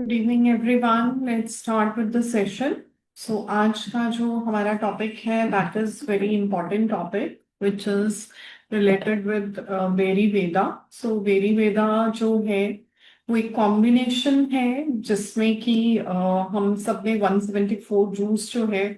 Good evening everyone, let's start with the session. So आज का जो हमारा टॉपिक है that is very important topic which is related with Berry Veda. So Berry Veda जो है वो एक कॉम्बिनेशन है जिसमें कि हम सब ने 174 जूस जो है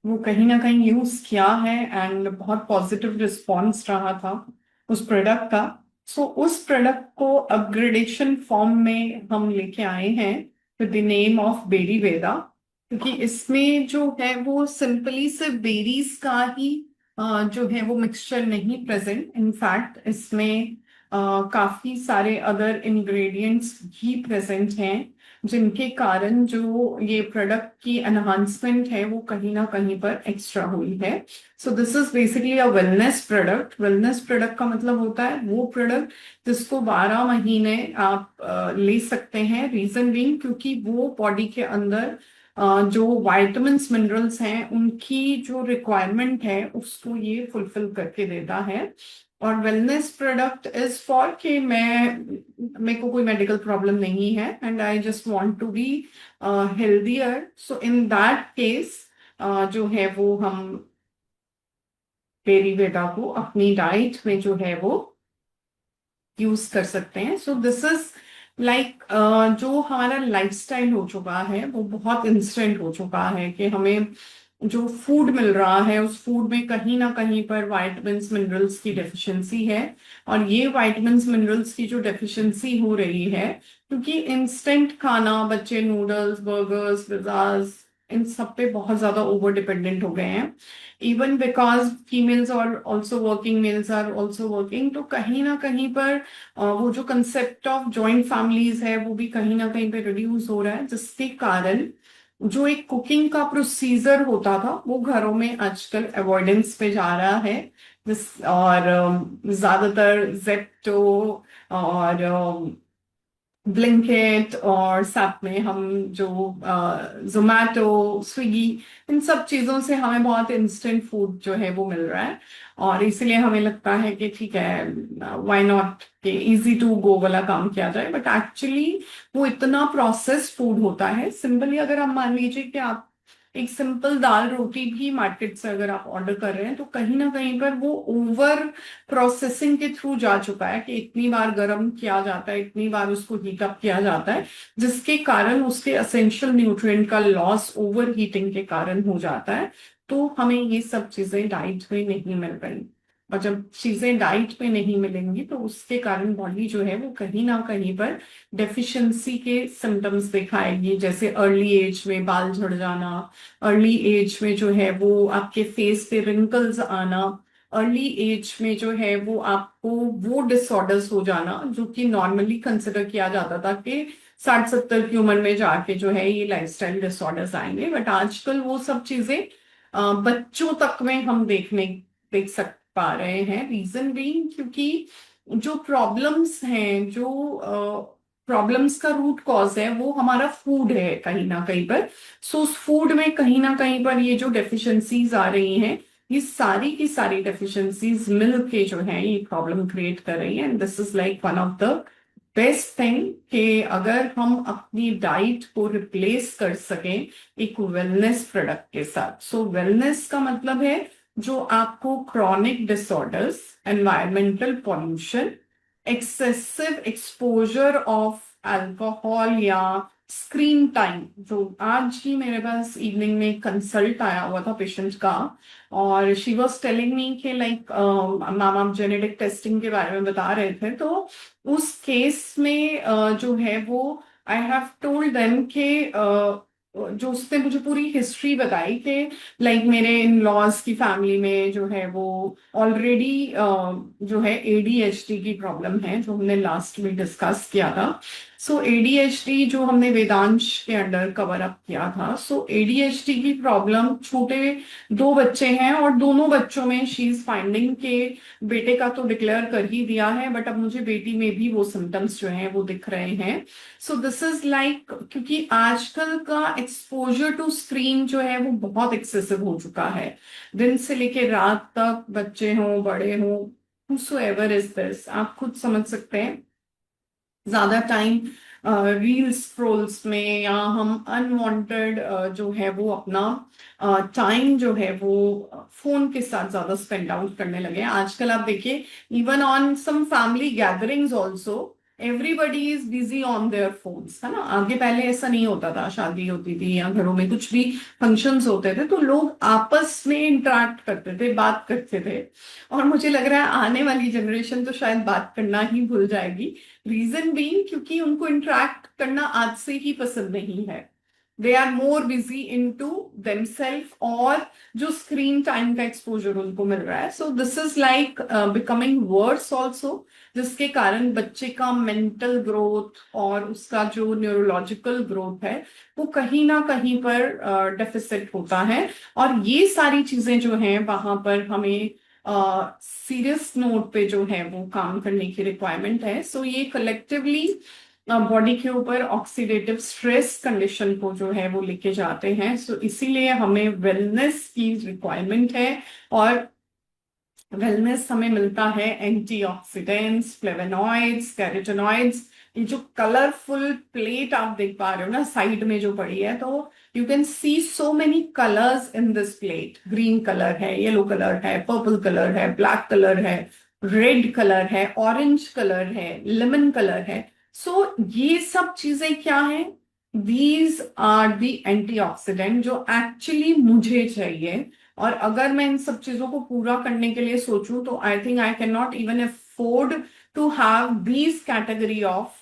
वो कहीं ना कहीं यूज किया है एंड बहुत पॉजिटिव रिस्पॉन्स रहा था उस प्रोडक्ट का। सो उस प्रोडक्ट को अपग्रेडेशन फॉर्म में हम लेके आए हैं with the name of Berry Veda, क्योंकि इसमें जो है वो सिंपली सिर्फ बेरीज का ही जो है वो मिक्सचर नहीं प्रेजेंट। इनफैक्ट इसमें काफी सारे अदर इंग्रेडिएंट्स भी प्रेजेंट हैं जिनके कारण जो ये प्रोडक्ट की एनहांसमेंट है वो कहीं ना कहीं पर एक्स्ट्रा हुई है। So this is basically a wellness product. Wellness product का मतलब होता है वो प्रोडक्ट जिसको 12 महीने आप ले सकते हैं। रीजन बीइंग क्योंकि वो बॉडी के अंदर जो वाइटामिन्स मिनरल्स हैं उनकी जो रिक्वायरमेंट है उसको ये फुलफिल करके देता है। और वेलनेस प्रोडक्ट इज फॉर कि मेरे को कोई मेडिकल प्रॉब्लम नहीं है and I just want to be healthier. So in that case जो है वो हम पेरी वेदा को अपनी डाइट में जो है वो यूज कर सकते हैं। सो दिस इज लाइक जो हमारा लाइफस्टाइल हो चुका है वो बहुत इंस्टेंट हो चुका है कि हमें जो फूड मिल रहा है उस फूड में कहीं ना कहीं पर वाइटामिन्स मिनरल्स की डेफिशिएंसी है। और ये वाइटामिन्स मिनरल्स की जो डेफिशिएंसी हो रही है क्योंकि इंस्टेंट खाना, बच्चे नूडल्स, बर्गर्स, पिज्जाज, इन सब पे बहुत ज्यादा ओवर डिपेंडेंट हो गए हैं। इवन बिकॉज फीमेल्स और also working, males are also working, तो कहीं ना कहीं पर वो जो कंसेप्ट ऑफ जॉइंट फैमिलीज है वो भी कहीं ना कहीं पे रिड्यूस हो रहा है, जिसके कारण जो एक कुकिंग का प्रोसीजर होता था वो घरों में आजकल अवॉइडेंस पे जा रहा है। जिस और ज्यादातर जेप्टो और ब्लिंकिट और साथ में हम जो जोमैटो, स्विगी, इन सब चीजों से हमें बहुत इंस्टेंट फूड जो है वो मिल रहा है। और इसलिए हमें लगता है कि ठीक है, व्हाई नॉट कि इजी टू गो वाला काम किया जाए। बट एक्चुअली वो इतना प्रोसेस्ड फूड होता है। सिंपली अगर हम मान लीजिए कि आप एक सिंपल दाल रोटी भी मार्केट से अगर आप ऑर्डर कर रहे हैं तो कहीं ना कहीं पर वो ओवर प्रोसेसिंग के थ्रू जा चुका है कि इतनी बार गर्म किया जाता है, इतनी बार उसको हीट अप किया जाता है, जिसके कारण उसके असेंशियल न्यूट्रिएंट का लॉस ओवर हीटिंग के कारण हो जाता है। तो हमें ये सब चीजें डाइट में नहीं मिल रही। और जब चीजें डाइट में नहीं मिलेंगी तो उसके कारण बॉडी जो है वो कहीं ना कहीं पर डेफिशिएंसी के सिम्टम्स दिखाएगी, जैसे अर्ली एज में बाल झड़ जाना, अर्ली एज में जो है वो आपके फेस पे रिंकल्स आना, अर्ली एज में जो है वो आपको वो डिसऑर्डर्स हो जाना जो कि नॉर्मली कंसिडर किया जाता था कि 60-70 की उम्र में जाके जो है ये लाइफस्टाइल डिसऑर्डर्स आएंगे। बट आजकल वो सब चीजें बच्चों तक में हम देख सक पा रहे हैं। रीजन भी क्योंकि जो प्रॉब्लम्स हैं, जो प्रॉब्लम्स का रूट कॉज है वो हमारा फूड है कहीं ना कहीं पर। सो उस फूड में कहीं ना कहीं पर ये जो डेफिशिएंसीज आ रही हैं, ये सारी की सारी डेफिशिएंसीज मिल के जो है ये प्रॉब्लम क्रिएट कर रही है। And this is like one of the best thing कि अगर हम अपनी डाइट को रिप्लेस कर सकें एक वेलनेस प्रोडक्ट के साथ। सो वेलनेस का मतलब है जो आपको chronic disorders, environmental pollution, excessive exposure of alcohol या स्क्रीन टाइम। जो आज ही मेरे पास इवनिंग में कंसल्ट आया हुआ था पेशेंट का, और शी वॉज टेलिंग मी कि लाइक मैम आप जेनेटिक टेस्टिंग के बारे में बता रहे थे, तो उस केस में जो है वो आई हैव टोल्ड देम कि जो उसने मुझे पूरी हिस्ट्री बताई कि लाइक मेरे इन लॉज की फैमिली में जो है वो ऑलरेडी जो है एडीएचडी की प्रॉब्लम है, जो हमने लास्ट में डिस्कस किया था। सो एडीएचडी जो हमने वेदांश के अंडर कवर अप किया था, सो एडीएचडी की प्रॉब्लम, छोटे दो बच्चे हैं और दोनों बच्चों में शी इज फाइंडिंग के बेटे का तो डिक्लेयर कर ही दिया है बट अब मुझे बेटी में भी वो सिम्टम्स जो हैं वो दिख रहे हैं। सो दिस इज लाइक क्योंकि आजकल का एक्सपोजर टू स्क्रीन जो है वो बहुत एक्सेसिव हो चुका है। दिन से लेके रात तक बच्चे हों, बड़े हों, whosoever is this, आप खुद समझ सकते हैं, ज्यादा टाइम रील स्क्रॉल्स में, या हम अनवांटेड जो है वो अपना टाइम जो है वो फोन के साथ ज्यादा स्पेंड आउट करने लगे हैं। आजकल आप देखिए, even on some family gatherings also everybody is busy on their phones, है ना। आगे पहले ऐसा नहीं होता था, शादी होती थी या घरों में कुछ भी फंक्शंस होते थे तो लोग आपस में इंटरेक्ट करते थे, बात करते थे। और मुझे लग रहा है आने वाली जनरेशन तो शायद बात करना ही भूल जाएगी। रीजन बीइंग क्योंकि उनको इंटरेक्ट करना आज से ही पसंद नहीं है। They are more busy into themselves, और जो स्क्रीन टाइम का एक्सपोजर उनको मिल रहा है, so this is like becoming worse also, जिसके कारण बच्चे का मेंटल ग्रोथ और उसका जो न्यूरोलॉजिकल ग्रोथ है वो कहीं ना कहीं पर डेफिसिट होता है। और ये सारी चीजें जो हैं वहां पर हमें सीरियस नोट पे जो है वो काम करने की रिक्वायरमेंट है। सो ये कलेक्टिवली बॉडी के ऊपर ऑक्सीडेटिव स्ट्रेस कंडीशन को जो है वो लेके जाते हैं। सो इसीलिए हमें वेलनेस की रिक्वायरमेंट है, और वेलनेस हमें मिलता है एंटीऑक्सीडेंट्स, फ्लेवोनॉइड्स, कैरोटीनॉइड्स। ये जो कलरफुल प्लेट आप देख पा रहे हो ना साइड में जो पड़ी है, तो you can see so many colours in this plate. Green colour है, येलो कलर है, पर्पल कलर है, ब्लैक कलर है, रेड कलर है, ऑरेंज कलर है, लेमन कलर है। सो ये सब चीजें क्या है? दीज आर दी एंटीऑक्सीडेंट जो एक्चुअली मुझे चाहिए। और अगर मैं इन सब चीजों को पूरा करने के लिए सोचूं तो I think I can not even afford to have these category of,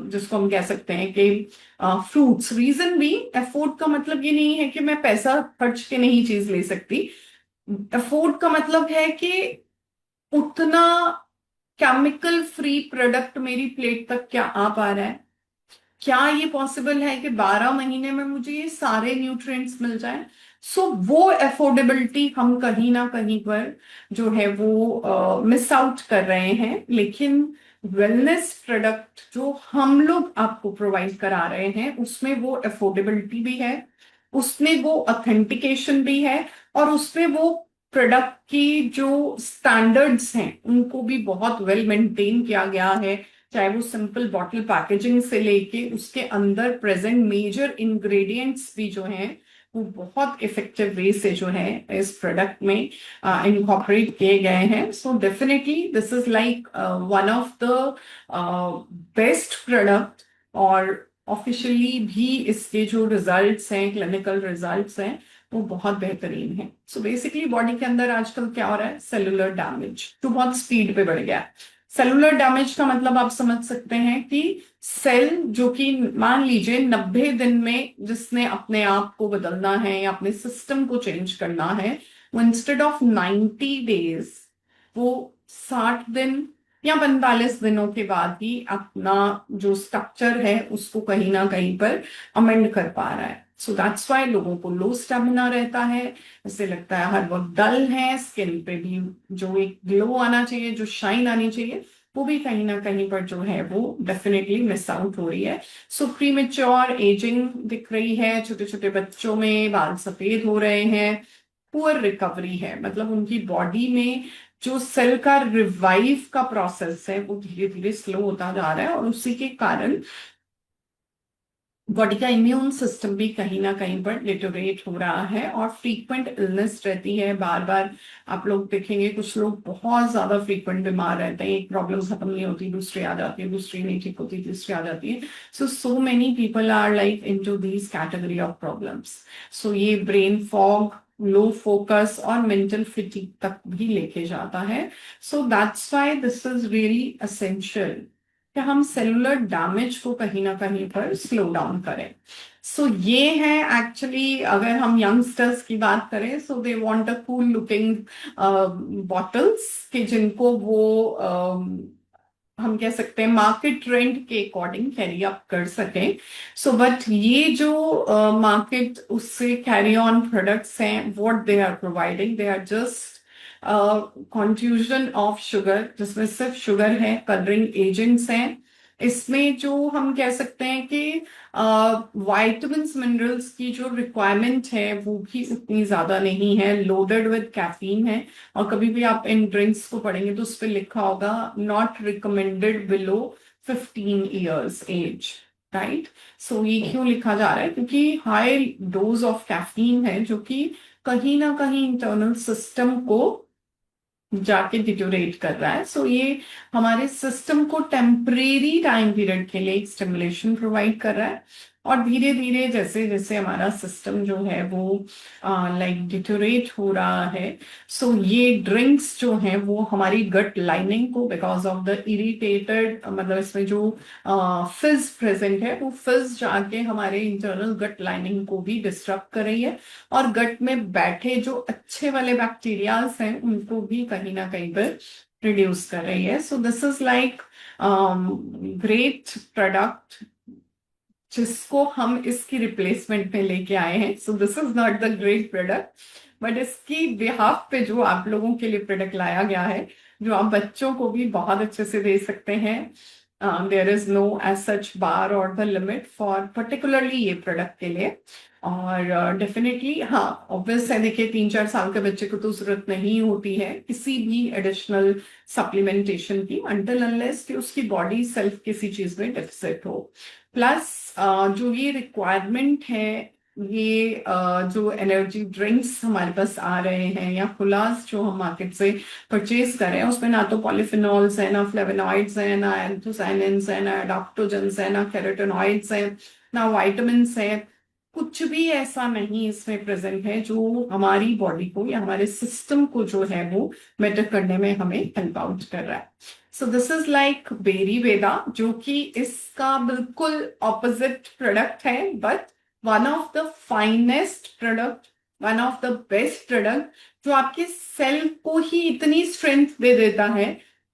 जिसको हम कह सकते हैं कि फ्रूट्स। रीजन भी, अफोर्ड का मतलब ये नहीं है कि मैं पैसा खर्च के नहीं चीज ले सकती। अफोर्ड का मतलब है कि उतना केमिकल फ्री प्रोडक्ट मेरी प्लेट तक क्या आ पा रहा है। क्या ये पॉसिबल है कि 12 महीने में मुझे ये सारे न्यूट्रिएंट्स मिल जाएं? सो वो अफोर्डेबिलिटी हम कहीं ना कहीं पर जो है वो मिस आउट कर रहे हैं। लेकिन वेलनेस प्रोडक्ट जो हम लोग आपको प्रोवाइड करा रहे हैं उसमें वो अफोर्डेबिलिटी भी है, उसमें वो ऑथेंटिकेशन भी है, और उसमें वो प्रोडक्ट की जो स्टैंडर्ड्स हैं उनको भी बहुत वेल मेंटेन किया गया है। चाहे वो सिंपल बॉटल पैकेजिंग से लेके उसके अंदर प्रेजेंट मेजर इंग्रेडिएंट्स भी जो हैं वो बहुत इफेक्टिव वे से जो है इस प्रोडक्ट में इनकॉर्पोरेट किए गए हैं। So definitely this is like one of the best product, और ऑफिशियली भी इसके जो रिजल्ट्स हैं, क्लिनिकल रिजल्ट्स हैं, वो बहुत बेहतरीन है। सो बेसिकली बॉडी के अंदर आजकल क्या हो रहा है? सेलुलर डैमेज तो बहुत स्पीड पे बढ़ गया है। सेलुलर डैमेज का मतलब आप समझ सकते हैं कि सेल जो कि मान लीजिए 90 दिन में जिसने अपने आप को बदलना है या अपने सिस्टम को चेंज करना है, वो इंस्टेड ऑफ 90 डेज वो 60 दिन या 45 दिनों के बाद ही अपना जो स्ट्रक्चर है उसको कहीं ना कहीं पर अमेंड कर पा रहा है। सो दैट्स वाई लोगों को लो स्टेमिना रहता है, ऐसे लगता है हर वक्त डल है, स्किन पे भी जो एक ग्लो आना चाहिए, जो शाइन आनी चाहिए, वो भी कहीं ना कहीं पर जो है वो डेफिनेटली मिस आउट हो रही है। सो प्रीमेच्योर एजिंग दिख रही है, छोटे छोटे बच्चों में बाल सफेद हो रहे हैं, पुअर रिकवरी है, मतलब उनकी बॉडी में जो सेल का रिवाइव का प्रोसेस है वो धीरे धीरे स्लो होता जा रहा है, और उसी के कारण बॉडी का इम्यून सिस्टम भी कहीं ना कहीं पर डिटोरेट हो रहा है, और फ्रीक्वेंट इलनेस रहती है बार बार। आप लोग देखेंगे कुछ लोग बहुत ज्यादा फ्रीक्वेंट बीमार रहते हैं, एक प्रॉब्लम खत्म नहीं होती दूसरी आ जाती है, दूसरी नहीं ठीक होती तीसरी आ जाती है। So many people are like into these category of problems. So ये ब्रेन फॉग, लो फोकस और मेंटल फिटिक तक भी लेके जाता है। So that's why this is really essential कि हम सेलुलर डैमेज को कहीं ना कहीं पर स्लो डाउन करें। सो ये है एक्चुअली, अगर हम यंगस्टर्स की बात करें, so they want a cool looking bottles कि जिनको वो हम कह सकते हैं मार्केट ट्रेंड के अकॉर्डिंग कैरी अप कर सकें। सो बट ये जो मार्केट उससे कैरी ऑन प्रोडक्ट्स हैं, what they are providing, they are just confusion of sugar, जिसमें सिर्फ शुगर है, कलरिंग एजेंट्स हैं। इसमें जो हम कह सकते हैं कि वाइटमिन्स मिनरल्स की जो रिक्वायरमेंट है वो भी उतनी ज्यादा नहीं है, लोडेड विद कैफीन है। और कभी भी आप इन ड्रिंक्स को पढ़ेंगे तो उस पर लिखा होगा not recommended below 15 years age. Right. So ये क्यों लिखा जा रहा है, क्योंकि हाई डोज ऑफ कैफीन है जो कि कहीं ना कहीं इंटरनल सिस्टम को जाके डिटोरेट कर रहा है। सो ये हमारे सिस्टम को टेम्परेरी टाइम पीरियड के लिए एक स्टिमुलेशन प्रोवाइड कर रहा है, और धीरे धीरे जैसे जैसे हमारा सिस्टम जो है वो लाइक डिटोरेट हो रहा है, सो ये ड्रिंक्स जो हैं वो हमारी गट लाइनिंग को, बिकॉज ऑफ द इरिटेटेड, मतलब इसमें जो फिज प्रेजेंट है वो फिज जाके हमारे इंटरनल गट लाइनिंग को भी डिस्टर्ब कर रही है, और गट में बैठे जो अच्छे वाले बैक्टीरियाज हैं उनको भी कहीं ना कहीं पर रिड्यूस कर रही है। So this is like great product जिसको हम इसकी रिप्लेसमेंट में लेके आए हैं। सो this is not the great product, but इसकी बिहाफ पे जो आप लोगों के लिए प्रोडक्ट लाया गया है, जो आप बच्चों को भी बहुत अच्छे से दे सकते हैं। There is no age such bar और द लिमिट फॉर पर्टिकुलरली ये प्रोडक्ट के लिए। और डेफिनेटली हाँ, ऑब्वियस है, देखिए 3-4 साल के बच्चे को तो जरूरत नहीं होती है किसी भी एडिशनल सप्लीमेंटेशन की, अनटिल अनलेस कि उसकी बॉडी सेल्फ किसी चीज में डेफिसिट हो। प्लस जो ये रिक्वायरमेंट है, ये जो एनर्जी ड्रिंक्स हमारे पास आ रहे हैं या खुलास जो हम मार्केट से परचेज कर रहे हैं, उसमें ना तो पॉलीफिनॉल्स है, ना फ्लेवोनॉइड्स है, ना एंथोसाइनिन्स है, ना एडाप्टोजेंस है, ना कैरोटेनॉइड्स है, ना वाइटामिन्स है। कुछ भी ऐसा नहीं इसमें प्रेजेंट है जो हमारी बॉडी को या हमारे सिस्टम को जो है वो बेटर करने में हमें हेल्प आउट कर रहा है। So this is like Berry Veda, जो कि इसका बिल्कुल ऑपोजिट प्रोडक्ट है, but one of the finest product, one of the best product, जो आपके सेल को ही इतनी स्ट्रेंथ दे देता है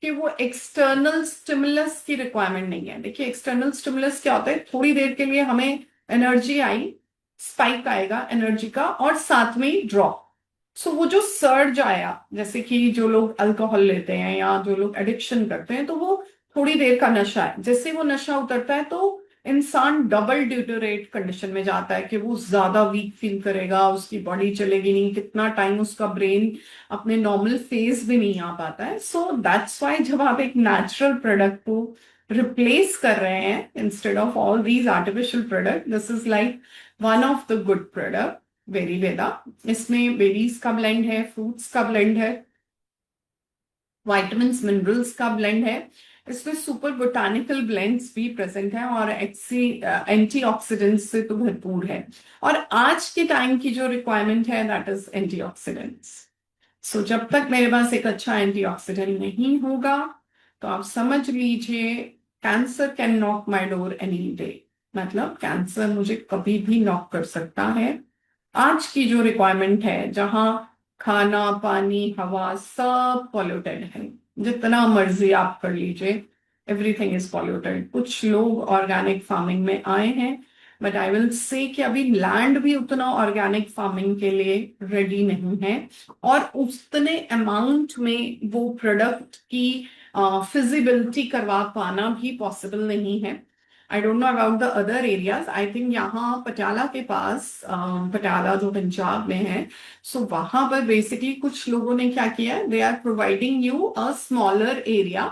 कि वो एक्सटर्नल स्टिमुलस की रिक्वायरमेंट नहीं है। देखिए एक्सटर्नल स्टिमुलस क्या होता है, थोड़ी देर के लिए हमें एनर्जी आई, स्पाइक आएगा एनर्जी का, और साथ में ही ड्रॉप। सो वो जो सर्ज आया, जैसे कि जो लोग अल्कोहल लेते हैं या जो लोग एडिक्शन करते हैं, तो वो थोड़ी देर का नशा है, जैसे वो नशा उतरता है तो इंसान डबल ड्यूटोरेट कंडीशन में जाता है कि वो ज्यादा वीक फील करेगा, उसकी बॉडी चलेगी नहीं, कितना टाइम उसका ब्रेन अपने नॉर्मल फेज भी नहीं आ पाता है। सो दैट्स वाई जब आप एक नेचुरल प्रोडक्ट को रिप्लेस कर रहे हैं instead of all these artificial product, this is like one of the good product Berry Veda. इसमें बेरीज का ब्लेंड है, फ्रूट्स का ब्लेंड है, वाइटामिन्स मिनरल्स का ब्लेंड है, इसमें सुपर बोटानिकल ब्लेंड्स भी प्रेजेंट है, और एंटीऑक्सीडेंट्स से तो भरपूर है। और आज के टाइम की जो रिक्वायरमेंट है दैट इज एंटीऑक्सीडेंट्स। सो जब तक मेरे पास एक अच्छा एंटीऑक्सीडेंट नहीं होगा, तो आप समझ लीजिए cancer can knock my door any day. मतलब कैंसर मुझे कभी भी नॉक कर सकता है। आज की जो रिक्वायरमेंट है, जहां खाना पानी हवा सब पॉल्यूटेड है, जितना मर्जी आप कर लीजिए, एवरीथिंग इज पॉल्यूटेड। कुछ लोग ऑर्गेनिक फार्मिंग में आए हैं, बट आई विल से कि अभी लैंड भी उतना ऑर्गेनिक फार्मिंग के लिए रेडी नहीं है, और उतने अमाउंट में वो प्रोडक्ट की फिजिबिलिटी करवा पाना भी पॉसिबल नहीं है। I don't know about the other areas, I think यहाँ पटियाला के पास, पटियाला जो पंजाब में है, सो वहां पर बेसिकली कुछ लोगों ने क्या किया है, they are providing you a smaller area,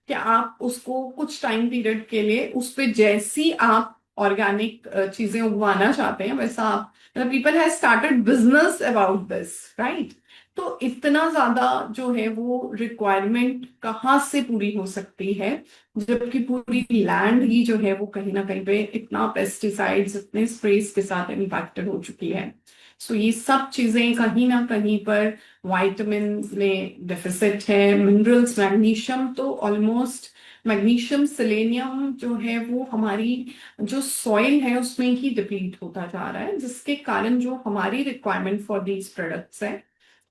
कि आप उसको कुछ टाइम पीरियड के लिए उस पे जैसी आप ऑर्गेनिक चीजें उगवाना चाहते हैं वैसा आप, मतलब people have started business about this, right. तो इतना ज्यादा जो है वो रिक्वायरमेंट कहाँ से पूरी हो सकती है, जबकि पूरी लैंड ही जो है वो कहीं ना कहीं पे इतना पेस्टिसाइड्स, इतने स्प्रेस के साथ इम्पैक्टेड हो चुकी है। सो ये सब चीजें कहीं ना कहीं पर, वाइटामिन में डेफिसिट है, मिनरल्स, मैग्नीशियम तो ऑलमोस्ट, मैग्नीशियम सेलेनियम जो है वो हमारी जो सॉइल है उसमें ही डिप्लीट होता जा रहा है, जिसके कारण जो हमारी रिक्वायरमेंट फॉर दीज प्रोडक्ट्स है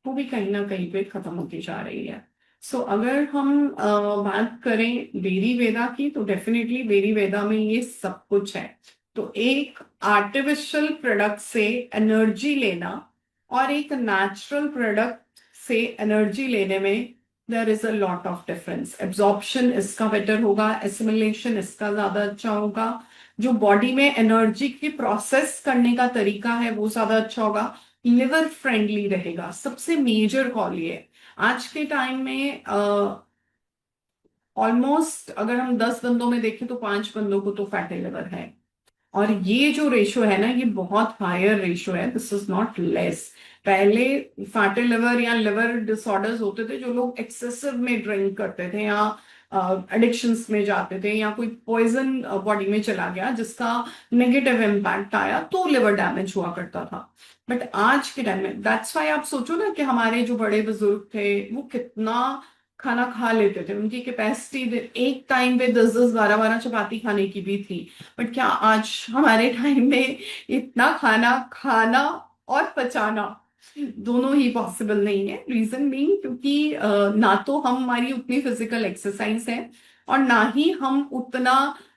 वो भी कहीं ना कहीं पे खत्म होती जा रही है। सो अगर हम बात करें बेरी वेदा की, तो डेफिनेटली बेरी वेदा में ये सब कुछ है। तो एक आर्टिफिशियल प्रोडक्ट से एनर्जी लेना और एक नेचुरल प्रोडक्ट से एनर्जी लेने में there is a lot of difference. Absorption इसका बेटर होगा, एसिमिलेशन इसका ज्यादा अच्छा होगा, जो बॉडी में एनर्जी की प्रोसेस करने का तरीका है वो ज्यादा अच्छा होगा, लिवर फ्रेंडली रहेगा। सबसे मेजर कॉल ये है। आज के टाइम में ऑलमोस्ट अगर हम 10 बंदों में देखें तो 5 बंदों को तो फैटी लिवर है। और ये जो रेशो है ना, ये बहुत हायर रेशो है, दिस इज नॉट लेस। पहले फैटी लिवर या लिवर डिसऑर्डर्स होते थे, जो लोग एक्सेसिव में ड्रिंक करते थे या एडिक्शंस में जाते थे, या कोई पॉइजन बॉडी में चला गया जिसका नेगेटिव इम्पैक्ट आया, तो लिवर डैमेज हुआ करता था। बट आज के टाइम में, दैट्स वाई आप सोचो ना कि हमारे जो बड़े बुजुर्ग थे वो कितना खाना खा लेते थे, उनकी कैपेसिटी एक टाइम पे 10-10 12-12 चपाती खाने की भी थी। बट क्या आज हमारे टाइम में इतना खाना खाना और पचाना दोनों ही पॉसिबल नहीं है? रीजन बीइंग क्योंकि ना तो हमारी उतनी फिजिकल एक्सरसाइज है, और ना ही हम उतना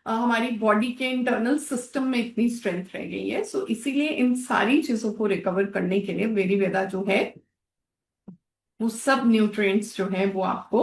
हमारी बॉडी के इंटरनल सिस्टम में इतनी स्ट्रेंथ रह गई है। सो इसीलिए इन सारी चीजों को रिकवर करने के लिए वेदा जो है वो सब न्यूट्रिएंट्स जो है वो आपको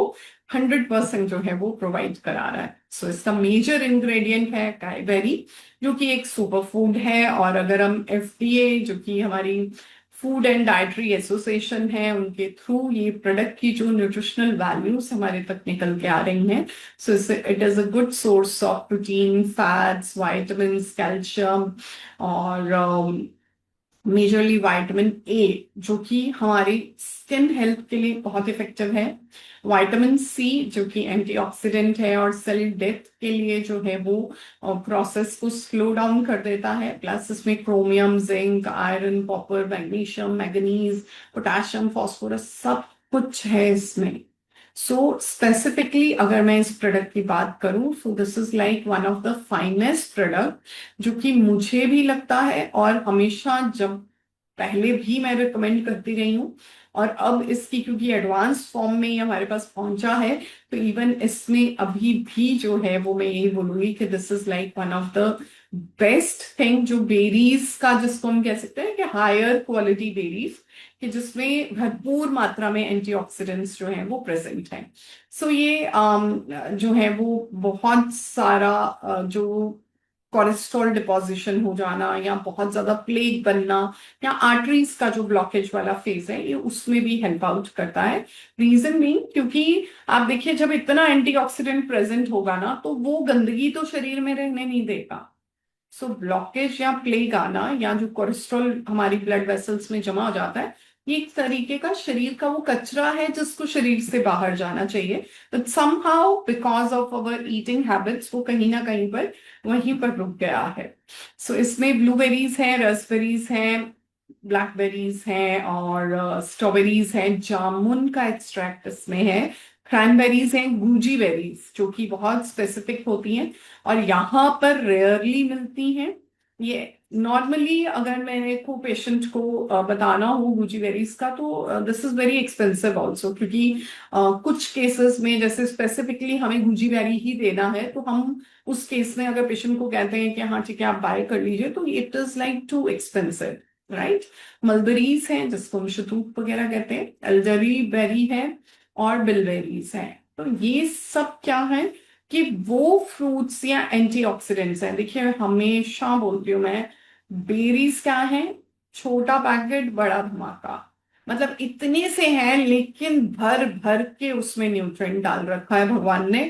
100% जो है वो प्रोवाइड करा रहा है। सो इसका मेजर इंग्रेडिएंट है काईबेरी, जो कि एक सुपर फूड है। और अगर हम एफडीए, जो कि हमारी फूड एंड डाइटरी एसोसिएशन है, उनके थ्रू ये प्रोडक्ट की जो न्यूट्रिशनल वैल्यूज हमारे तक निकल के आ रही हैं, सो it is a good source of protein, fats, vitamin, calcium, और मेजरली विटामिन ए, जो कि हमारी स्किन हेल्थ के लिए बहुत इफेक्टिव है। विटामिन सी, जो कि एंटीऑक्सीडेंट है और सेल डेथ के लिए जो है वो प्रोसेस को स्लो डाउन कर देता है। प्लस इसमें chromium, zinc, iron, copper, magnesium, manganese, potassium, phosphorus, सब कुछ है इसमें। सो स्पेसिफिकली अगर मैं इस प्रोडक्ट की बात करूं, सो this is like one of the finest product, जो कि मुझे भी लगता है, और हमेशा जब पहले भी मैं रिकमेंड करती रही हूँ, और अब इसकी क्योंकि एडवांस फॉर्म में ही हमारे पास पहुंचा है, तो इवन इसमें अभी भी जो है वो मैं यही बोलूंगी कि this is like one of the best thing, जो बेरीज का जिसको हम कह सकते हैं कि हायर क्वालिटी बेरीज, कि जिसमें भरपूर मात्रा में एंटीऑक्सीडेंट्स जो हैं वो प्रेजेंट हैं। सो ये जो है वो बहुत सारा जो कोलेस्ट्रॉल डिपॉजिशन हो जाना, या बहुत ज्यादा प्लेग बनना, या आर्टरीज का जो ब्लॉकेज वाला फेज है, ये उसमें भी हेल्प आउट करता है। रीजन मीन क्योंकि आप देखिए, जब इतना एंटीऑक्सीडेंट प्रेजेंट होगा ना, तो वो गंदगी तो शरीर में रहने नहीं देगा। सो ब्लॉकेज या प्लेग आना, या जो कोलेस्ट्रॉल हमारी ब्लड वेसल्स में जमा हो जाता है, ये एक तरीके का शरीर का वो कचरा है जिसको शरीर से बाहर जाना चाहिए, but somehow because of our eating habits वो कहीं ना कहीं पर वहीं पर रुक गया है। सो इसमें ब्लूबेरीज हैं, रसबेरीज हैं, ब्लैकबेरीज हैं, और स्ट्रॉबेरीज हैं, जामुन का एक्सट्रैक्ट इसमें है, क्रैनबेरीज हैं, गूजी बेरीज, जो कि बहुत स्पेसिफिक होती हैं और यहाँ पर रेयरली मिलती हैं। ये नॉर्मली अगर मेरे को पेशेंट को बताना हो गूजी बेरीज का, तो this is very expensive also, क्योंकि कुछ केसेस में जैसे स्पेसिफिकली हमें गूजी बेरी ही देना है, तो हम उस केस में अगर पेशेंट को कहते हैं कि हाँ ठीक है आप बाय कर लीजिए, तो it is like too expensive, right. Mulberries हैं, जिसको हम शतूत वगैरह कहते हैं, एल्डरी बेरी है, और बिलबेरीज हैं। तो ये सब क्या है कि वो फ्रूट्स या एंटीऑक्सीडेंट्स हैं। देखिए हमेशा बोलती हूँ मैं, बेरीज क्या है, छोटा पैकेट बड़ा धमाका, मतलब इतने से हैं, लेकिन भर भर के उसमें न्यूट्रिएंट डाल रखा है भगवान ने,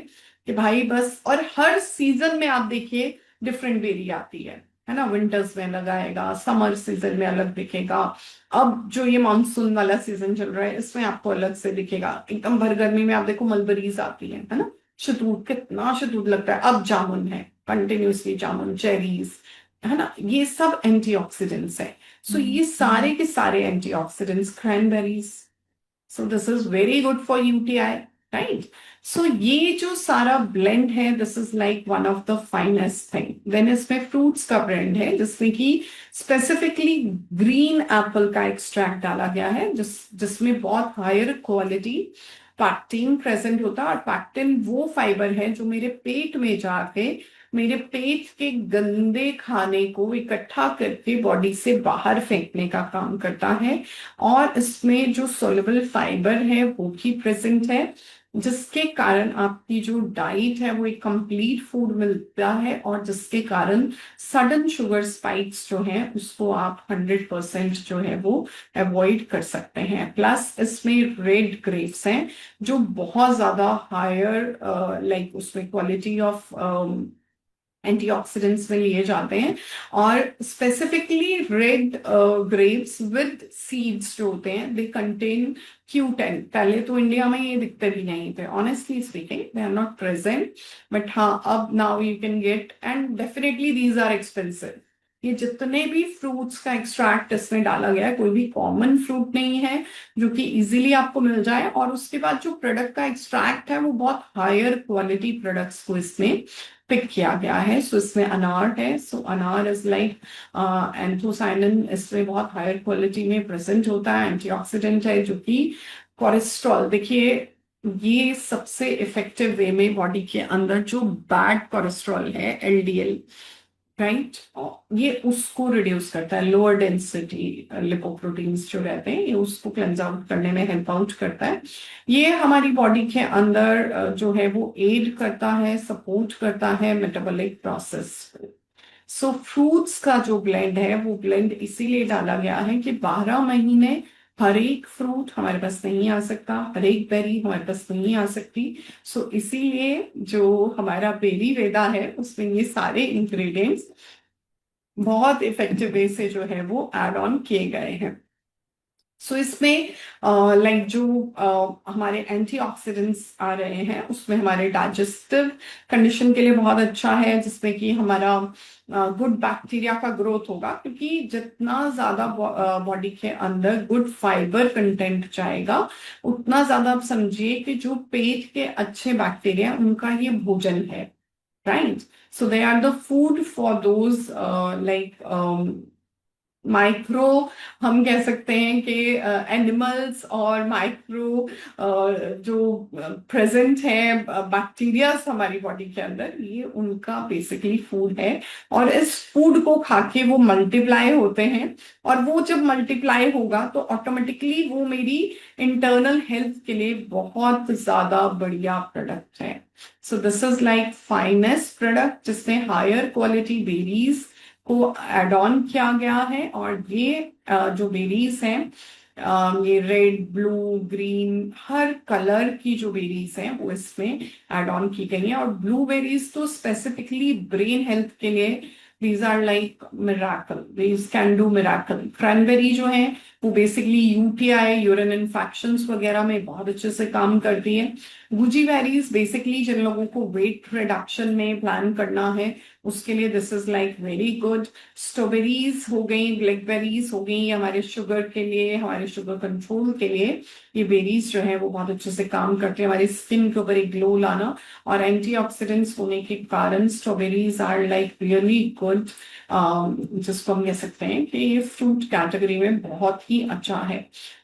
कि भाई बस। और हर सीजन में आप देखिए डिफरेंट बेरी आती है ना, विंटर्स में लगाएगा, समर सीजन में अलग दिखेगा, अब जो ये मानसून वाला सीजन चल रहा है इसमें आपको अलग से दिखेगा, एकदम भर गर्मी में आप देखो मलबरीज आती है ना, शतूत, कितना शतूत लगता है, अब जामुन है, कंटिन्यूसली जामुन, चेरीज, है ना, ये सब एंटीऑक्सीडेंट्स है। सो ये सारे के सारे antioxidants, cranberries, so this is very good for UTI, right. So ये जो सारा ब्लेंड है, this is like one of the finest thing. Then इसमें फ्रूट्स का ब्लेंड है, जिसमें कि स्पेसिफिकली ग्रीन एप्पल का एक्सट्रैक्ट डाला गया है, जिसमें बहुत हायर क्वालिटी पैक्टिन प्रेजेंट होता है। और पैक्टिन वो फाइबर है जो मेरे पेट में जाके मेरे पेट के गंदे खाने को इकट्ठा करके बॉडी से बाहर फेंकने का काम करता है। और इसमें जो सोल्युबल फाइबर है वो भी प्रेजेंट है, जिसके कारण आपकी जो डाइट है वो एक कंप्लीट फूड मिलता है, और जिसके कारण सडन शुगर स्पाइक्स जो हैं उसको आप 100% जो है वो अवॉइड कर सकते हैं। प्लस इसमें रेड ग्रेप्स हैं, जो बहुत ज्यादा हायर लाइक उसमें क्वालिटी ऑफ एंटीऑक्सीडेंट्स में लिए जाते हैं। और specifically red grapes with seeds जो होते हैं दे कंटेन Q10। पहले तो इंडिया में ये दिखते भी नहीं थे, honestly speaking they are not present, but हाँ अब now you can get, and definitely these are expensive. ये जितने भी फ्रूट्स का एक्सट्रैक्ट इसमें डाला गया है, कोई भी कॉमन फ्रूट नहीं है जो कि इजीली आपको मिल जाए। और उसके बाद जो प्रोडक्ट का एक्सट्रैक्ट है वो बहुत हायर क्वालिटी प्रोडक्ट्स को इसमें पिक किया गया है। सो इसमें अनार है, सो अनार इज लाइक एंथोसाइनिन इसमें बहुत हायर क्वालिटी में प्रेजेंट होता है, एंटीऑक्सीडेंट है जो कि कोलेस्ट्रॉल, देखिए ये सबसे इफेक्टिव वे में बॉडी के अंदर जो बैड कोलेस्ट्रॉल है LDL, राइट, ये उसको रिड्यूस करता है। लोअर डेंसिटी लिपोप्रोटीन्स जो रहते हैं ये उसको क्लेंज आउट करने में हेल्प आउट करता है। ये हमारी बॉडी के अंदर जो है वो एड करता है, सपोर्ट करता है मेटाबॉलिक प्रोसेस। सो फ्रूट्स का जो ब्लेंड है वो ब्लेंड इसीलिए डाला गया है कि 12 महीने हर एक फ्रूट हमारे पास नहीं आ सकता, हर एक बेरी हमारे पास नहीं आ सकती। सो इसीलिए जो हमारा बेरी वेदा है उसमें ये सारे इंग्रेडिएंट्स बहुत इफेक्टिव वे से जो है वो ऐड ऑन किए गए हैं। सो इसमें लाइक जो हमारे एंटीऑक्सीडेंट्स आ रहे हैं उसमें हमारे डाइजेस्टिव कंडीशन के लिए बहुत अच्छा है, जिसमें कि हमारा गुड बैक्टीरिया का ग्रोथ होगा, क्योंकि जितना ज्यादा बॉडी के अंदर गुड फाइबर कंटेंट जाएगा उतना ज्यादा आप समझिए कि जो पेट के अच्छे बैक्टीरिया उनका ये भोजन है, right. So they are the food for those like micro, हम कह सकते हैं कि एनिमल्स और माइक्रो जो प्रेजेंट है बैक्टीरिया हमारी बॉडी के अंदर, ये उनका बेसिकली फूड है। और इस फूड को खा के वो मल्टीप्लाई होते हैं, और वो जब मल्टीप्लाई होगा तो ऑटोमेटिकली वो मेरी इंटरनल हेल्थ के लिए बहुत ज्यादा बढ़िया प्रोडक्ट है। So this is like finest product जिसमें हायर क्वालिटी बेरीज को एड ऑन किया गया है। और ये जो बेरीज हैं ये रेड, ब्लू, ग्रीन, हर कलर की जो बेरीज हैं वो इसमें एड ऑन की गई हैं। और ब्लूबेरीज तो स्पेसिफिकली ब्रेन हेल्थ के लिए these are like miracle, these can do miracle. Cranberry जो है वो बेसिकली UTI, यूरिन इन्फेक्शंस वगैरह में बहुत अच्छे से काम करती है। गुजी बेरीज बेसिकली जिन लोगों को वेट रिडक्शन में प्लान करना है उसके लिए this is like very good. Strawberries हो गई, ब्लैकबेरीज हो गई, हमारे शुगर के लिए, हमारे शुगर कंट्रोल के लिए ये बेरीज जो है वो बहुत अच्छे से काम करते हैं, हमारी स्किन के ऊपर एक ग्लो लाना। और एंटीऑक्सीडेंट्स होने के कारण strawberries are like really good, जिसको हम कह सकते हैं कि ये फ्रूट कैटेगरी में बहुत ही अच्छा है।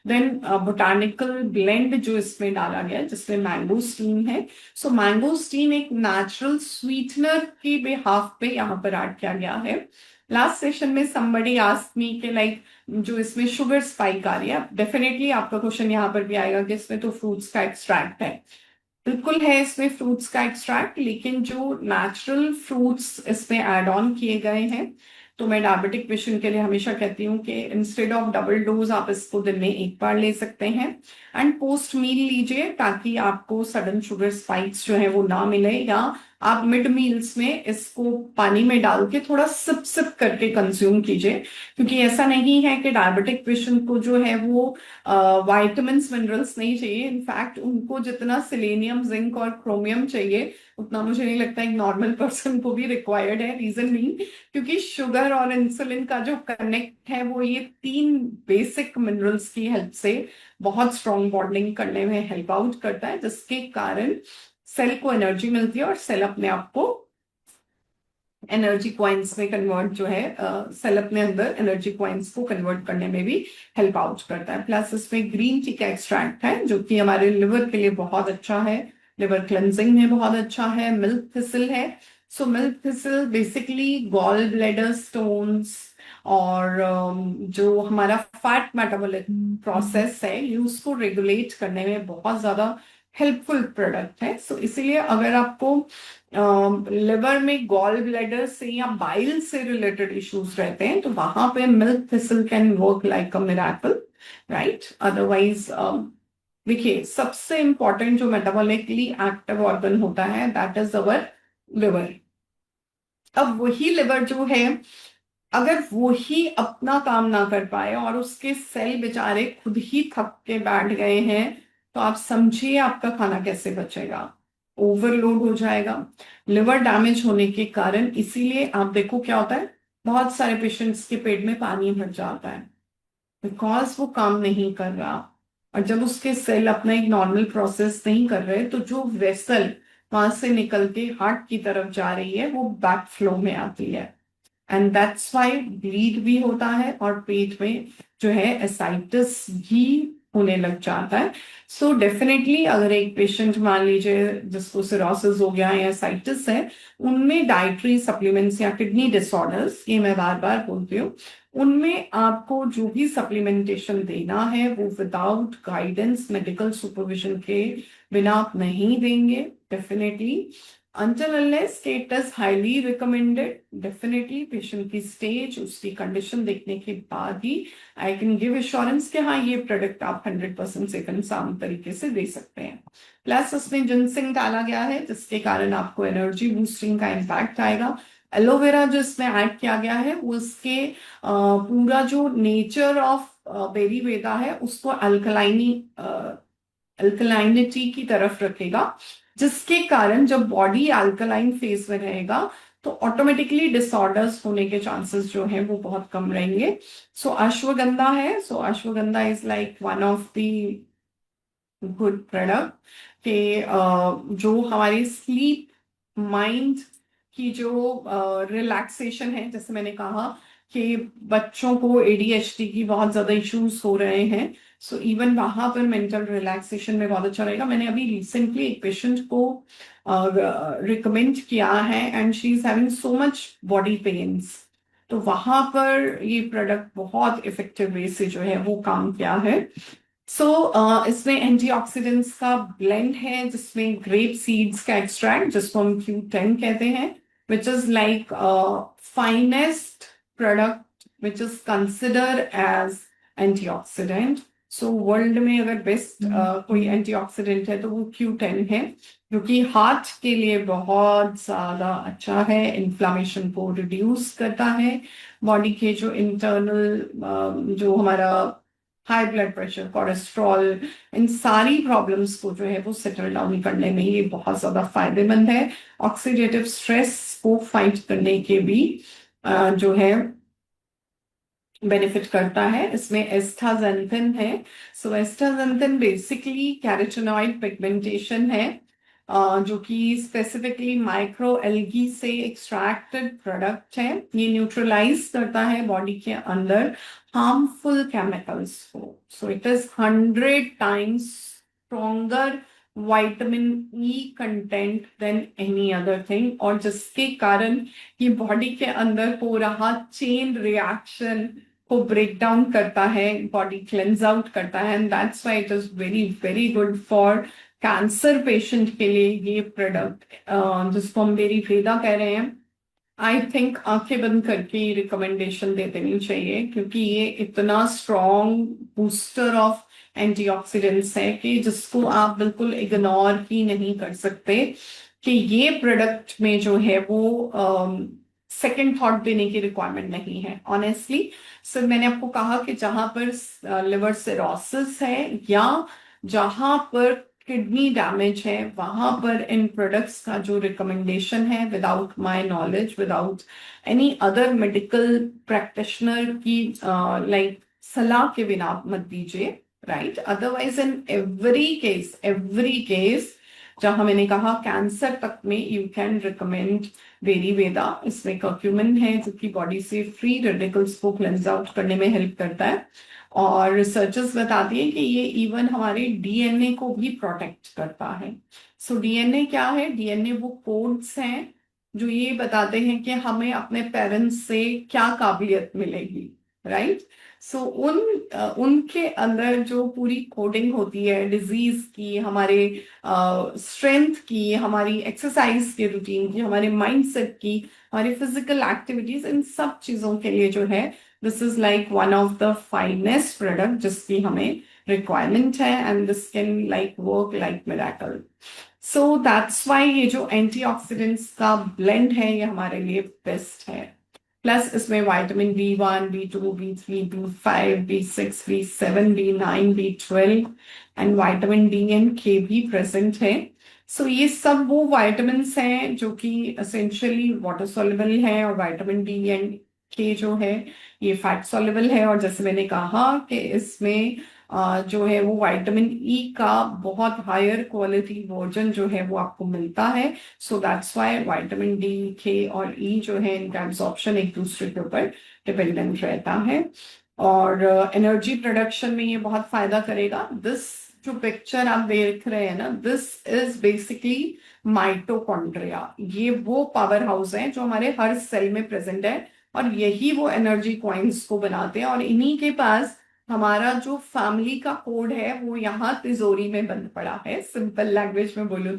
देन बोटानिकल ब्लेंड जो इसमें डाला गया है जिसमें मैंगो स्टीन है। सो मैंगो स्टीन एक नेचुरल स्वीटनर की बिहाफ पे यहाँ पर ऐड किया गया है। लास्ट सेशन में somebody asked me के लाइक जो इसमें शुगर स्पाइक आ रही है, डेफिनेटली आपका क्वेश्चन यहाँ पर भी आएगा कि इसमें तो फ्रूट्स का एक्सट्रैक्ट है। बिल्कुल है इसमें फ्रूट्स का एक्सट्रैक्ट, लेकिन जो नेचुरल फ्रूट्स इसमें ऐड ऑन किए गए हैं। तो मैं डायबिटिक पेशेंट के लिए हमेशा कहती हूँ कि इंस्टेड ऑफ डबल डोज आप इसको दिन में एक बार ले सकते हैं, एंड पोस्ट मील लीजिए ताकि आपको सडन शुगर स्पाइक्स जो है वो ना मिले। या आप मिड मील्स में इसको पानी में डाल के थोड़ा सिप सिप करके कंज्यूम कीजिए, क्योंकि ऐसा नहीं है कि डायबिटिक पेशेंट को जो है वो वाइटामिन्स मिनरल्स नहीं चाहिए। इनफैक्ट उनको जितना सिलेनियम, जिंक और क्रोमियम चाहिए उतना मुझे नहीं लगता एक नॉर्मल पर्सन को भी रिक्वायर्ड है। रीजन नहीं, क्योंकि शुगर और इंसुलिन का जो कनेक्ट है वो ये 3 बेसिक मिनरल्स की हेल्प से बहुत स्ट्रॉन्ग बॉन्डिंग करने में हेल्प आउट करता है, जिसके कारण सेल को एनर्जी मिलती है और सेल अपने आप को एनर्जी क्वाइंस में कन्वर्ट जो है सेल अपने अंदर एनर्जी क्वाइंस को कन्वर्ट करने में भी हेल्प आउट करता है। प्लस इसमें ग्रीन टी का एक्सट्रैक्ट है जो कि हमारे लिवर के लिए बहुत अच्छा है, लिवर क्लेंजिंग में बहुत अच्छा है। मिल्क थिसल है। So milk thistle basically gall bladder stones और जो हमारा फैट मेटाबॉलिक प्रोसेस है ये उसको रेगुलेट करने में बहुत ज्यादा हेल्पफुल प्रोडक्ट है। सो इसीलिए अगर आपको लिवर में गॉल ब्लैडर से या बाइल से रिलेटेड इश्यूज रहते हैं तो वहां पे milk thistle can work like a miracle, right. Otherwise देखिए सबसे इंपॉर्टेंट जो मेटाबॉलिकली एक्टिव ऑर्गन होता है दैट इज अवर लिवर। अब वही लिवर जो है, अगर वो ही अपना काम ना कर पाए और उसके सेल बेचारे खुद ही थक के बैठ गए हैं, तो आप समझिए आपका खाना कैसे बचेगा, ओवरलोड हो जाएगा लिवर डैमेज होने के कारण। इसीलिए आप देखो क्या होता है, बहुत सारे पेशेंट्स के पेट में पानी भर जाता है, बिकॉज वो काम नहीं कर रहा। और जब उसके सेल अपना एक नॉर्मल प्रोसेस नहीं कर रहे, तो जो वेसल वहां से निकल के हार्ट की तरफ जा रही है वो बैक फ्लो में आती है, एंड दैट्स वाई ब्लीड भी होता है और पेट में जो है एसाइटिस भी होने लग जाता है। सो डेफिनेटली अगर एक पेशेंट मान लीजिए जिसको सिरोसिस हो गया या एसाइटिस है, उनमें डाइटरी सप्लीमेंट्स या किडनी डिसऑर्डर्स, ये मैं बार बार बोलती हूँ, उनमें आपको जो भी सप्लीमेंटेशन देना है वो विदाउट गाइडेंस मेडिकल सुपरविजन के बिना आप नहीं देंगे definitely, until unless it is highly recommended। Definitely patient की स्टेज, उसकी कंडीशन देखने के बाद ही आई कैन गिव एश्योरेंस कि हाँ ये प्रोडक्ट आप 100% सेफ एंड साउंड तरीके से दे सकते हैं। प्लस उसमें जिनसिंग डाला गया है जिसके कारण आपको एनर्जी बूस्टिंग का इम्पैक्ट आएगा। एलोवेरा जो इसमें ऐड किया गया है वो उसके पूरा जो नेचर ऑफ बेरी वेदा है उसको अल्कलाइनिटी की तरफ रखेगा, जिसके कारण जब बॉडी अल्कलाइन फेज में रहेगा तो ऑटोमेटिकली डिसऑर्डर्स होने के चांसेस जो है वो बहुत कम रहेंगे। सो अश्वगंधा है, so ashwagandha is like one of the good product के जो हमारी स्लीप, माइंड की जो रिलैक्सेशन है, जैसे मैंने कहा कि बच्चों को एडीएचडी की बहुत ज्यादा इश्यूज हो रहे हैं, सो इवन वहां पर मेंटल रिलैक्सेशन में बहुत अच्छा रहेगा। मैंने अभी रिसेंटली एक पेशेंट को रिकमेंड किया है and she is having so much body pens, तो वहां पर ये प्रोडक्ट बहुत इफेक्टिव वे से जो है वो काम किया है। इसमें एंटीऑक्सीडेंट्स का ब्लेंड है जिसमें ग्रेप सीड्स का एक्सट्रैक्ट जिसको हम Q10 कहते हैं, which is like finest product which is consider as antioxidant. So world में अगर बेस्ट कोई एंटीऑक्सीडेंट है तो वो Q10 है, जो कि हार्ट के लिए बहुत ज्यादा अच्छा है, इन्फ्लामेशन को रिड्यूस करता है, बॉडी के जो इंटरनल जो हमारा हाई ब्लड प्रेशर, कोलेस्ट्रॉल, इन सारी प्रॉब्लम्स को जो है वो सेटल डाउन करने में ये बहुत ज्यादा फायदेमंद है। ऑक्सीडेटिव स्ट्रेस को फाइट करने के भी जो है बेनिफिट करता है। इसमें एस्टाजेंथिन है। सो एस्टाजेंथिन बेसिकली कैरोटीनॉइड पिगमेंटेशन है, जो कि स्पेसिफिकली माइक्रो एल्गी से एक्सट्रैक्टेड प्रोडक्ट है। ये न्यूट्रलाइज करता है बॉडी के अंदर हार्मफुल केमिकल्स को। So it is 100 times stronger vitamin E content than any other thing, और जिसके कारण ये बॉडी के अंदर हो रहा चेन रिएक्शन को ब्रेक डाउन करता है, बॉडी क्लेंज आउट करता है, and that's why it is very very good for cancer patient के लिए। ये प्रोडक्ट जिसको हम बेरी वेदा कह रहे हैं, आई थिंक आंखें बंद करके रिकमेंडेशन दे देनी चाहिए, क्योंकि ये इतना स्ट्रॉन्ग बूस्टर ऑफ एंटीऑक्सीडेंट्स है कि जिसको आप बिल्कुल इग्नोर ही नहीं कर सकते, कि ये प्रोडक्ट में जो है वो सेकेंड थॉट देने की रिक्वायरमेंट नहीं है ऑनेस्टली। सर मैंने आपको कहा कि जहां पर लिवर सिरोसिस है या जहां पर किडनी डैमेज है, वहां पर इन प्रोडक्ट्स का जो रिकमेंडेशन है, without my knowledge, without any other medical practitioner की लाइक सलाह के बिना आप मत दीजिए, right. Otherwise in every case जहां मैंने कहा कैंसर तक में you can recommend berry Veda. इसमें कर्क्यूमिन है जो कि बॉडी से फ्री रेडिकल्स को क्लेंज आउट करने में हेल्प करता है, और रिसर्चर्स बताती हैं कि ये इवन हमारे डीएनए को भी प्रोटेक्ट करता है। सो डीएनए क्या है? डीएनए वो कोड्स हैं जो ये बताते हैं कि हमें अपने पेरेंट्स से क्या काबिलियत मिलेगी, राइट। सो उनके अंदर जो पूरी कोडिंग होती है डिजीज की, हमारे स्ट्रेंथ की, हमारी एक्सरसाइज के रूटीन की, हमारे माइंडसेट की, हमारी फिजिकल एक्टिविटीज, इन सब चीजों के लिए जो है this is like one of the finest product जिसकी हमें रिक्वायरमेंट है, and this can like work like miracle. So that's why ये जो एंटीऑक्सीडेंट्स का ब्लेंड है ये हमारे लिए बेस्ट है। प्लस इसमें vitamin B1, B2, B3, B5, B6, B7, B9, B12 and vitamin D and के भी प्रेजेंट है। सो ये सब वो विटामिन्स हैं जो कि असेंशियली वाटर सॉल्युबल है, और विटामिन डी एंड के जो है ये फैट सॉल्युबल है। और जैसे मैंने कहा कि इसमें जो है वो विटामिन ई का बहुत हायर क्वालिटी वर्जन जो है वो आपको मिलता है। So that's why vitamin D, के और ई जो है इनका एब्जॉर्प्शन एक दूसरे के ऊपर डिपेंडेंट रहता है, और एनर्जी प्रोडक्शन में ये बहुत फायदा करेगा। दिस जो पिक्चर आप देख रहे हैं ना, दिस इज बेसिकली माइटोकॉन्ड्रिया। ये वो पावर हाउस है जो हमारे हर सेल में प्रेजेंट है, और यही वो एनर्जी कॉइन्स को बनाते हैं। और इन्हीं के पास हमारा जो फैमिली का कोड है वो यहाँ तिजोरी में बंद पड़ा है, सिंपल लैंग्वेज में बोलूँ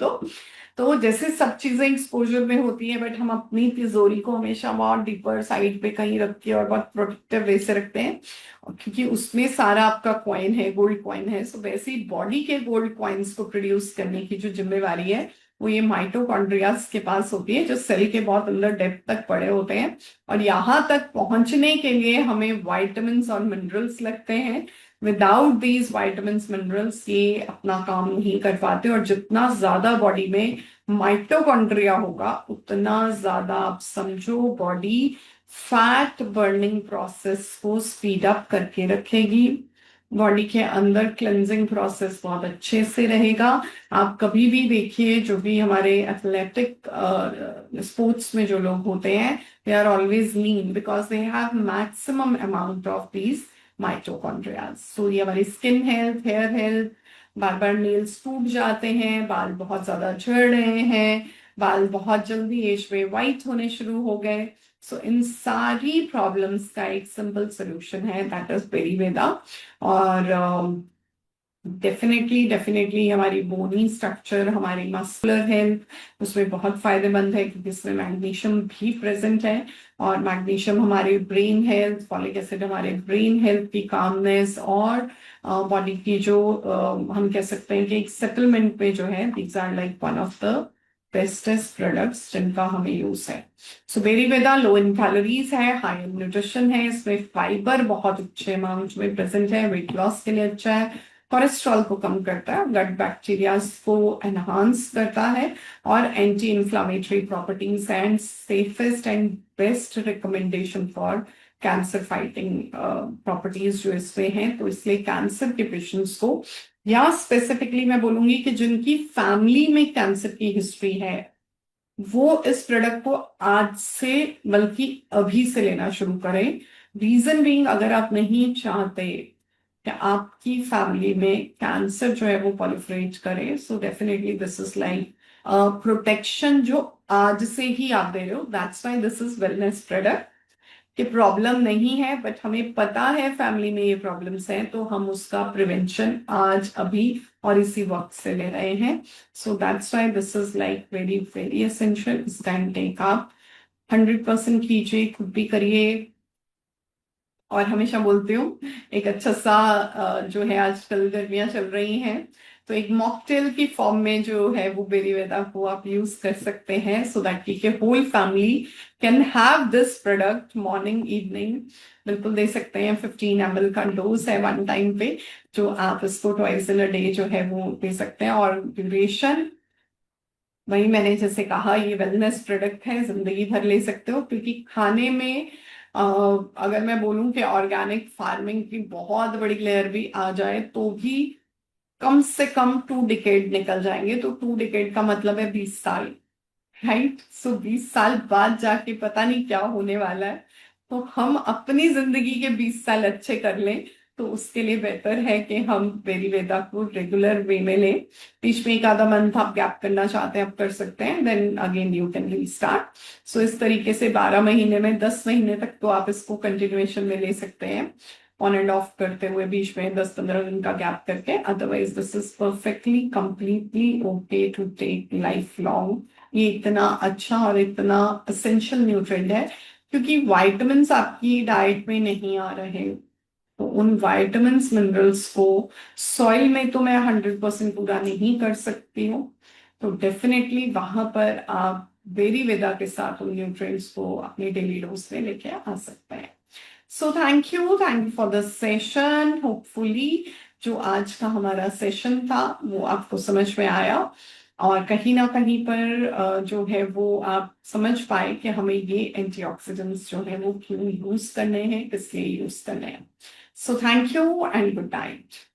तो जैसे सब चीजें एक्सपोजर में होती है, बट हम अपनी तिजोरी को हमेशा बहुत डीपर साइड पे कहीं रख के और बहुत प्रोटेक्टिव वे से रखते हैं, क्योंकि उसमें सारा आपका कॉइन है, गोल्ड कॉइन है। सो वैसे ही बॉडी के गोल्ड कॉइन्स को प्रोड्यूस करने की जो जिम्मेवारी है वो ये माइटोकॉन्ड्रियाज के पास होती है, जो सेल के बहुत अंदर डेप्थ तक पड़े होते हैं। और यहाँ तक पहुंचने के लिए हमें वाइटामिन और मिनरल्स लगते हैं। विदाउट दीज वाइटामिन मिनरल्स ये अपना काम नहीं कर पाते, और जितना ज्यादा बॉडी में माइटोकॉन्ड्रिया होगा उतना ज्यादा आप समझो बॉडी फैट बर्निंग प्रोसेस को स्पीड अप करके रखेगी। बॉडी के अंदर क्लेंजिंग प्रोसेस बहुत अच्छे से रहेगा। आप कभी भी देखिए जो भी हमारे एथलेटिक स्पोर्ट्स में जो लोग होते हैं, they are always lean because they have maximum amount of these mitochondria. So ये हमारी स्किन हेल्थ, हेयर हेल्थ, बार बार नेल्स टूट जाते हैं, बाल बहुत ज्यादा झड़ रहे हैं, बाल बहुत जल्दी एज में वाइट होने शुरू हो गए। सो इन सारी प्रॉब्लम्स का एक सिंपल सोल्यूशन है, दैट इज पेरीवेदा। और डेफिनेटली डेफिनेटली हमारी बोनी स्ट्रक्चर, हमारी मस्कुलर हेल्थ उसमें बहुत फायदेमंद है, क्योंकि इसमें मैग्नीशियम भी प्रेजेंट है। और मैग्नीशियम हमारे ब्रेन हेल्थ, फॉलिक एसिड हमारे ब्रेन हेल्थ की कामनेस, और बॉडी की जो हम कह सकते हैं कि एक सेटलमेंट में जो है, these are like one of the bestest products जिनका हमें यूज है। So Berryveda low in calories है, हाई इन न्यूट्रिशन है, इसमें फाइबर बहुत अच्छे अमाउंट में प्रेजेंट है, वेट लॉस के लिए अच्छा है, कोलेस्ट्रॉल को कम करता है, गट बैक्टीरिया को एनहांस करता है, और anti inflammatory properties and safest and best recommendation for cancer fighting properties जो इसमें हैं। तो इसलिए कैंसर के पेशेंट्स को, या स्पेसिफिकली मैं बोलूंगी कि जिनकी फैमिली में कैंसर की हिस्ट्री है, वो इस प्रोडक्ट को आज से बल्कि अभी से लेना शुरू करें। रीजन बीइंग, अगर आप नहीं चाहते कि आपकी फैमिली में कैंसर जो है वो प्रोलिफरेट करे, so definitely this is like protection जो आज से ही आप दे रहे हो। That's why this is wellness product. कि प्रॉब्लम नहीं है बट हमें पता है फैमिली में ये प्रॉब्लम्स हैं, तो हम उसका प्रिवेंशन आज अभी और इसी वक्त से ले रहे हैं। सो that's why this is like very very essential. इस टाइम टेक आप 100% कीजिए, खुद भी करिए। और हमेशा बोलती हूँ एक अच्छा सा जो है, आजकल गर्मियां चल रही हैं, तो एक मॉकटेल की फॉर्म में जो है वो बेरीवेदा को आप यूज कर सकते हैं, सो दैट की whole family can have this product morning evening. बिल्कुल दे सकते हैं, 15 ml का डोज है वन टाइम पे, जो आप इसको ट्वाइस इन अ डे जो है वो दे सकते हैं। और ड्यूरेशन, वही मैंने जैसे कहा, ये वेलनेस प्रोडक्ट है, जिंदगी भर ले सकते हो। क्योंकि खाने में अगर मैं बोलूं कि ऑर्गेनिक फार्मिंग की बहुत बड़ी लेयर भी आ जाए तो भी कम से कम 2 डिकेड निकल जाएंगे। तो 2 डिकेड का मतलब है 20 साल, राइट। सो 20 साल बाद जाके पता नहीं क्या होने वाला है। तो हम अपनी जिंदगी के 20 साल अच्छे कर लें, तो उसके लिए बेहतर है कि हम वेदा को रेगुलर वे में लें। बीच में एक आधा मंथ आप गैप करना चाहते हैं, आप कर सकते हैं, then again you can restart. So इस तरीके से 12 महीने में 10 महीने तक तो आप इसको कंटिन्यूएशन में ले सकते हैं, ऑन एंड ऑफ करते हुए, बीच में 10-15 दिन का गैप करके। Otherwise this is perfectly completely okay to take lifelong. ये इतना अच्छा और इतना असेंशियल न्यूट्रिएंट है, क्योंकि वाइटामिन आपकी डाइट में नहीं आ रहे, तो उन वाइटामिन मिनरल्स को सॉइल में तो मैं 100% पूरा नहीं कर सकती हूँ, तो डेफिनेटली वहां पर आप बेरी वेदा के साथ उन न्यूट्रिएंट्स को अपनी डेली डोज में लेके आ सकते हैं। So thank you for the session. Hopefully जो आज का हमारा सेशन था वो आपको समझ में आया और कहीं ना कहीं पर जो है वो आप समझ पाए कि हमें ये एंटीऑक्सीडेंट्स जो है वो क्यों यूज करने हैं, किस लिए यूज करने हैं। So thank you and good night.